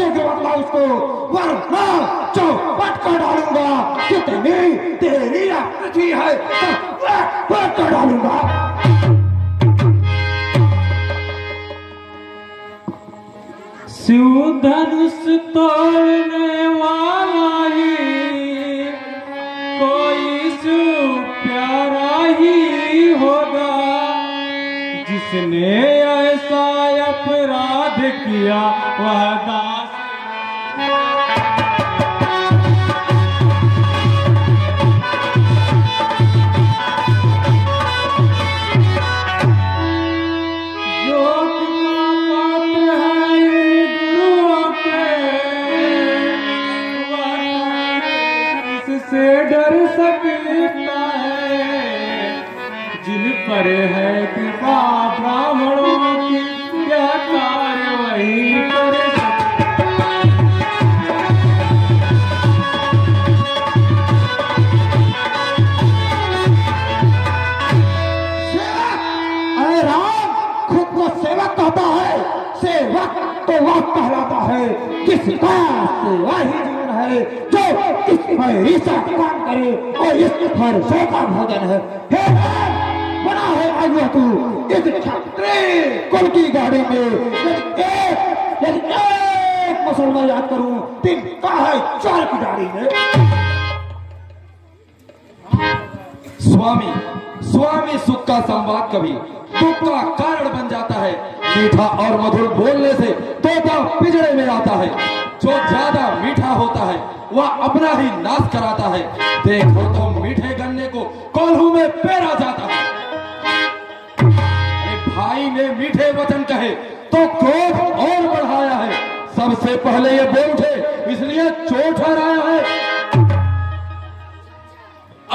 के बदला उसको वरना चौपट कर डालूंगा। कितनी तेरी आकृति है चौपट कर डालूंगा। शिव धनुष तोड़ने वाला ही कोई शिव प्यारा ही होगा, जिसने ऐसा अपराध किया वह दास। से डर सकता है जिन पर है कृपा ब्राह्मणों की, क्या कार्य वही कर अरे राम खुद को सेवक कहता है, सेवक तो वह कहलाता है किसका सेवा ही जीवन है, जो इस पर ईसा काम करे और इस पर सौ का भोजन है। हे राम, बना है आज तू इस क्षत्रिय कुल की गाड़ी में यदि एक मुसलमान याद करूं, तीन का है चार की गाड़ी में। स्वामी स्वामी सुख का संवाद कभी दुख का कारण बन जाता है। मीठा और मधुर बोलने से तोता पिंजरे में आता है। जो ज्यादा मीठा होता है वह अपना ही नाश कराता है। देखो तो मीठे गन्ने को कोल्हू में पेरा जाता है। भाई ने मीठे वचन कहे तो क्रोध और बढ़ाया है। सबसे पहले ये बोल उठे इसलिए चोट हराया है।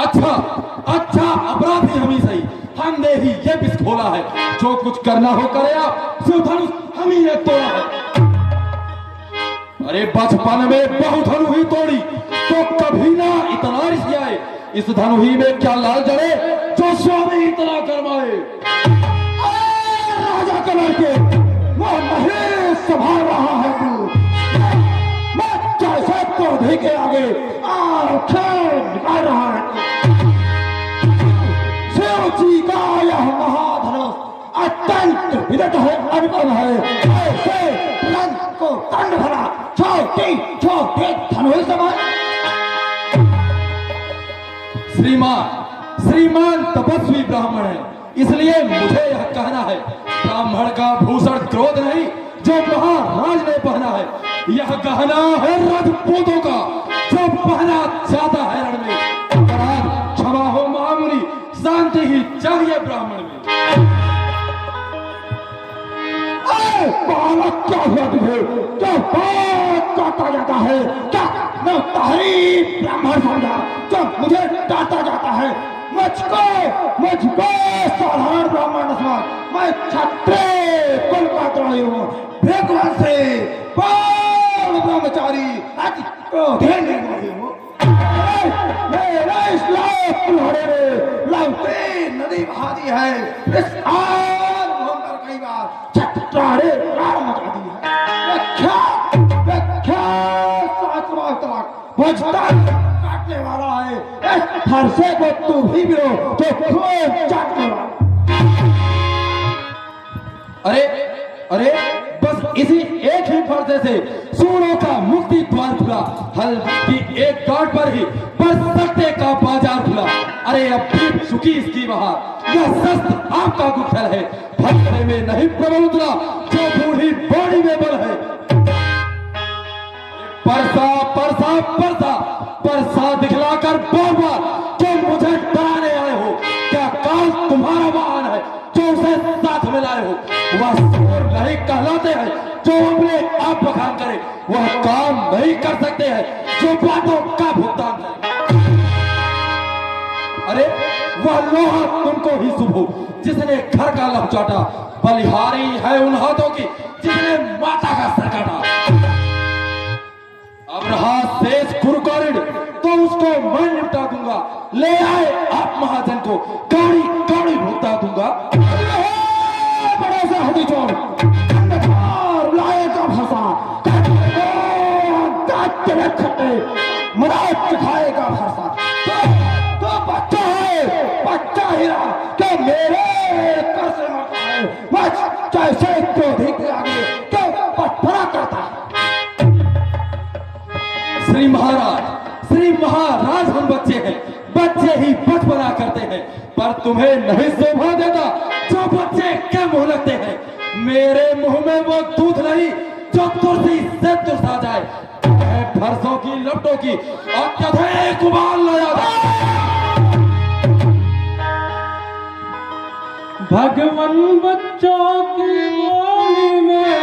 अच्छा अपराधी हम ही सही, हमने ही ये विष खोला है। जो कुछ करना हो करे आप, शिव धनुष हम ही ने तोड़ा है। अरे बचपन में बहु धनु ही तोड़ी तो कभी ना इतना रिसियाए। इस धनु ही में क्या लाल जड़े जो स्वामी इतना करवाए। राजा के लड़के वो नहीं संभाल रहा है तू। मैं जैसे पौधे के आगे निकाल रहा है। शिव जी का यह महाधनुष अत्यंत विदग्ध है, अनुपम है। ऐसे रंग को दंड भरा छोटी धनुष समान। श्रीमान तपस्वी ब्राह्मण है, इसलिए मुझे यह कहना है। ब्राह्मण का भूषण क्रोध नहीं जो महाराज ने पहना है। यह गहना है राजपूतों का जो पहना जाता है रण में। अपराध क्षमा हो महामुनि, शांति ही चाहिए ब्राह्मण में। बालक क्या हुआ तुझे, क्या बात काटा जाता है? क्या मैं तारी ब्राह्मण समझा जो मुझे डांटा जाता है? मुझको साधारण ब्राह्मण न समझ। मैं क्षत्रिय कुल का द्रोही हूँ, भगवान से पूर्ण ब्रह्मचारी, अति क्रोधी हूँ। मेरे इस लाख कुल्हाड़े में लवती नदी बहा दी है। इस आग भूमकर कई बार छत्राड़े प्राण मचा दी है। काटने वाला है इस फरसे को तू भी मिलो तो खूब चाटने वाला। अरे बस इसी एक ही फरसे से सूरों का मुक्ति द्वार खुला। हल की एक गांठ पर ही बरसते का बाजार खुला। अरे अब भी सुखी इसकी बहार, यह शस्त्र आपका गुत्थल है। भक्ति में नहीं प्रबल उतरा जो बूढ़ी बॉडी में बल है। परसा दिखलाकर बार बार जो मुझे डराने आए हो। क्या काल तुम्हारा वाहन है जो उसे साथ में लाए हो? वह सूर नहीं कहलाते हैं जो अपने आप बखान करे। वह काम नहीं कर सकते हैं जो बातों का भुगतान करे। अरे वह लोहा तुमको ही शुभ हो जिसने घर का लहू चाटा। बलिहारी है उन हाथों की जिसने माता का सर काटा। अब रहा शेष कुरुकारिण तो उसको मैं निपटा दूंगा। ले आए आप महाजन को, गाड़ी गाड़ी भुगता दूंगा। बड़े से हदी चोर लाए का फंसा मौत चखाएगा भरसा। तो बच्चा है, बच्चा हीरा कि मेरे कर से मरता है, बस जैसे क्रोधी के आगे क्यों पटपरा करता है। श्री महाराज हम बच्चे हैं, बच्चे ही बचपना करते हैं, पर तुम्हें नहीं शोभा देता जो बच्चे क्या मुंह लगते हैं। मेरे मुंह में वो दूध नहीं जो तुलसी से तुरसा जाए, फरसों की लपटों की अत्यधिक उबाल लाया। भगवान बच्चों की बोली में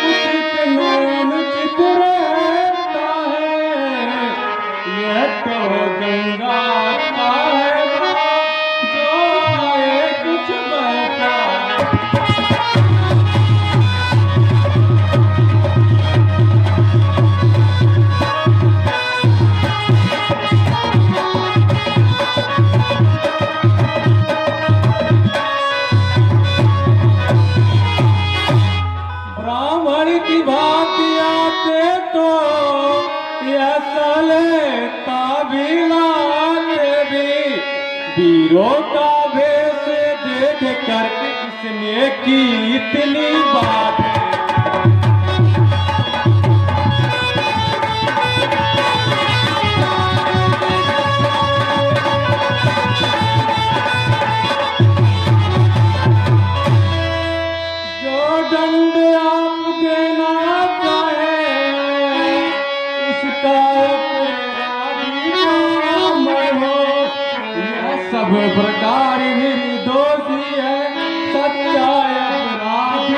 उचित नयन चित रहता है, यह तो गंगा का है जो आए कुछ बहता। ब्राह्मण की भांति आते तो यह लेता भी लाते भी, वीरों का भेष देख कर किसने की इतनी बात। जो दंड आप देना चाहे उसका मैं हो, यह सब प्रकार निर्दोषी है सच्चा अपराधी।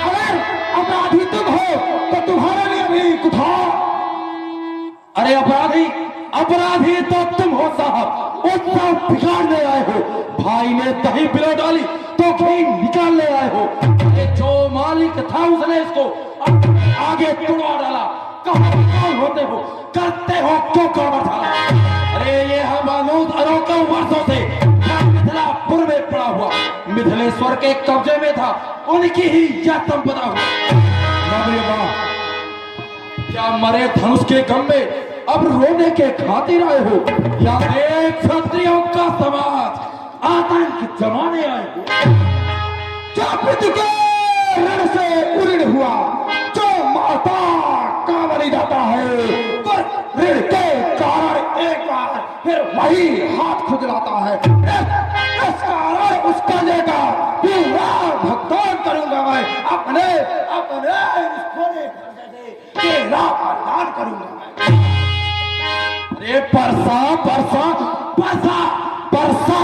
अगर अपराधी तुम हो तो तुम्हारे लिए भी कुछ हो। अरे अपराधी तो तुम हो साहब, उत्सव बिगाड़ने आए हो। भाई ने दही पिला डाली तो घी निकालने आए हो। अरे जो मालिक था उसने इसको आगे तुड़वा डाला। कौन होते हो, करते हो क्यों काम था। अरे ये हम अनोखा वर्षों से मिथिलापुर में पड़ा हुआ, मिथिलेश्वर के कब्जे में था, उनकी ही यह संपदा हुआ। क्या मरे धनुष के गम में अब रोने के खातिर आए हो, या एक क्षत्रियों का समाज आतंक जमाने आए हो। जापृत के रण से उऋण हुआ, जो माता का बलि जाता है तो ऋण के कारण एक बार फिर वही हाथ खुजलाता है। इस कारण उस कन्या का पूरा भुगतान करूंगा मैं, अपने इस खोने खर्चे से तेरा प्रदान करूंगा मैं। अरे परसा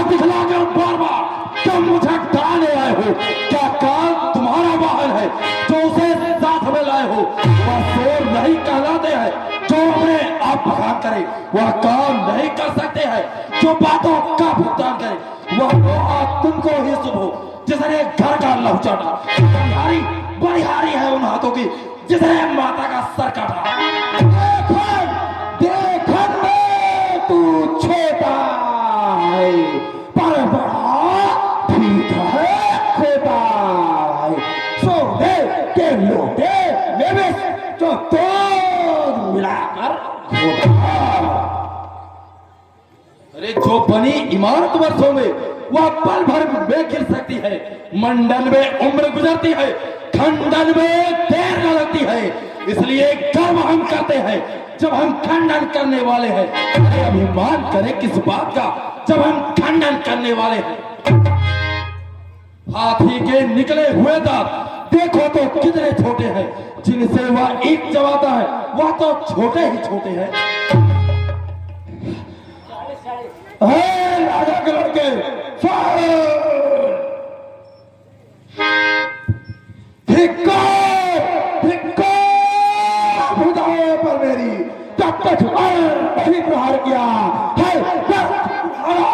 दिखला कर बार तुम मुझे डाले आए हो। क्या काम तुम्हारा वाहन है जो उसे साथ में लाए हो। वह शोर नहीं कहलाते हैं जो हमें आप भगान करे, वह काम नहीं कर सकते हैं जो बातों का भुगतान करे। वह तुमको ही शुभ हो जिसने घर का लहू चाटा, बलिहारी है उन हाथों की जिसने माता का सर काटा। देखन में तू छोटा है पर बड़ा ठीक है खोटा है। सोने के लोटे में भी जो तो मिलाकर खोटा। अरे जो बनी इमारत वर्षों में वह पल भर में गिर सकती है, मंडल में उम्र गुजरती है, खंडन में देर न लगती है। इसलिए गर्व हम करते हैं जब हम खंडन करने वाले हैं। अरे अभिमान करें किस बात का जब हम खंडन करने वाले हैं। हाथी के निकले हुए दांत देखो तो कितने छोटे हैं, जिनसे वह ईंट चबाता है वह तो छोटे ही छोटे हैं। राजा के लड़के भुजाओं पर मेरी तब तक नहीं प्रहार किया है,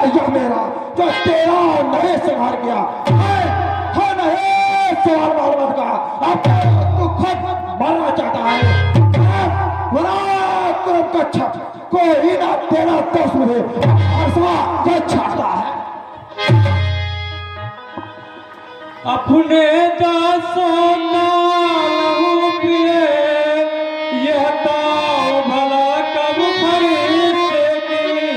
यह मेरा जो तेरा नहीं संहार किया है नहीं सवाल मालूम का। अब तू खुद मरना चाहता है, तुरंत का छप को अपने दासों का लहू पिए, यह ताव भला कब फरिश्तेगी।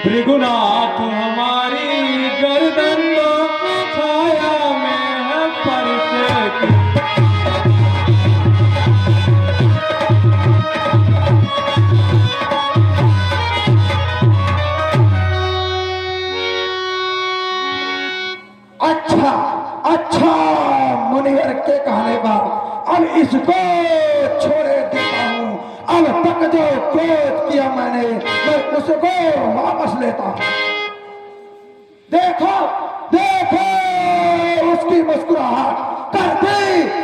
भृगुनाथ हमारी गर्दन तो छाया में है फरिश्ते की। अच्छा अच्छा, मुनिवर के कहने पर अब इसको छोड़े देता हूँ। अब तक जो क्रोध किया मैंने, मैं उसको वापस लेता हूँ। देखो देखो उसकी मुस्कुराहट करती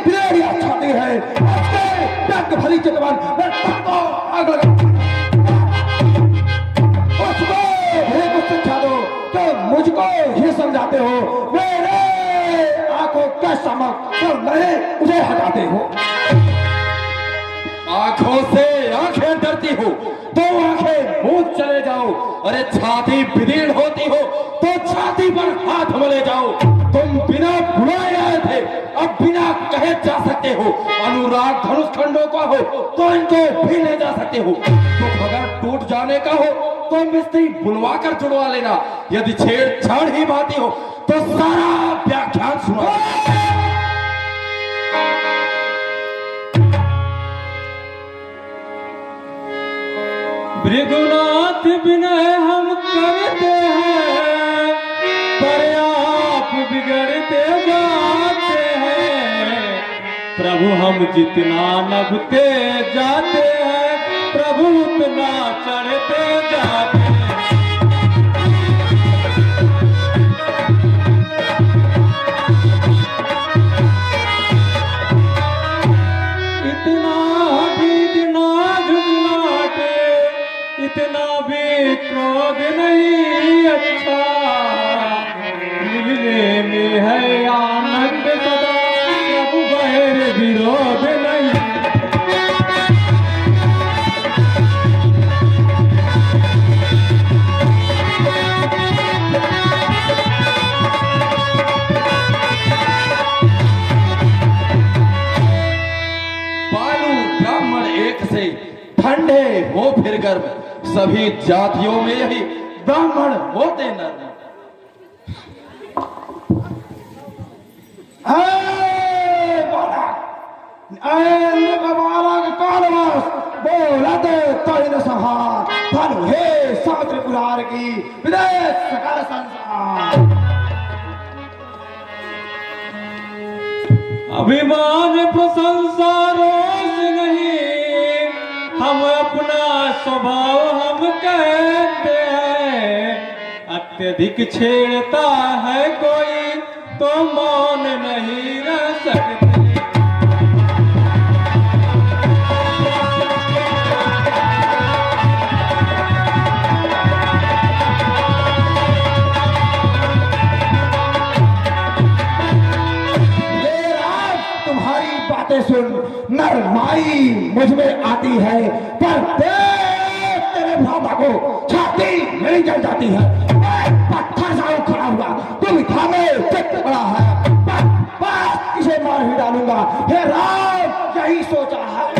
बिलेरिया छाती है, उसके भरी चितवन मैं सबको आग लगा। उसको भेद शिक्षा दो तो मुझको ही समझाते हो, मेरे आंखों के समक्ष तो नहीं उसे हटाते हो। आंखों से आंखें डरती हो तो आंखें मूंद चले जाओ। अरे छाती विदीर्ण होती हो तो छाती पर हाथ मले जाओ। तुम बिना बुलाए आए थे, अब बिना कहे जा सकते हो। अनुराग धनुष खंडों का हो तो इनको भी ले जा सकते हो। तो अगर टूट जाने का हो तो मिस्त्री बुलवा कर जुड़वा लेना। यदि छेड़छाड़ ही बाती हो तो सारा व्याख्यान सुना। भृगुनाथ विनय हम करते हैं, पर आप बिगड़ते जाते हैं। प्रभु हम जितना नभते जाते हैं, प्रभु उतना चढ़ते जाते हैं। इतना भी क्रोध नहीं अच्छा, मिलने में है आनंद सदा, प्रभु बहर विरोध नहीं। बालू ब्राह्मण एक से ठंडे हो फिर गर्भ, सभी जातियों में यही ब्राह्मण होते नर। बोलते तैन संहार, धनु हे सात्र पुरार की विदेश सकल संसार। अभिमान प्रशंसा रोष नहीं, हम अपना स्वभाव हम कहते हैं। अत्यधिक छेड़ता है कोई तो मौन नहीं रह सकते। सुन नरमाई मुझ में आती है, पर देख तेरे भ्राता को छाती मेरी जल जाती है। पत्थर सा खड़ा हुआ, तुम थामे चित्त पड़ा है, बस इसे मार ही डालूंगा। हे राम यही सोचा है।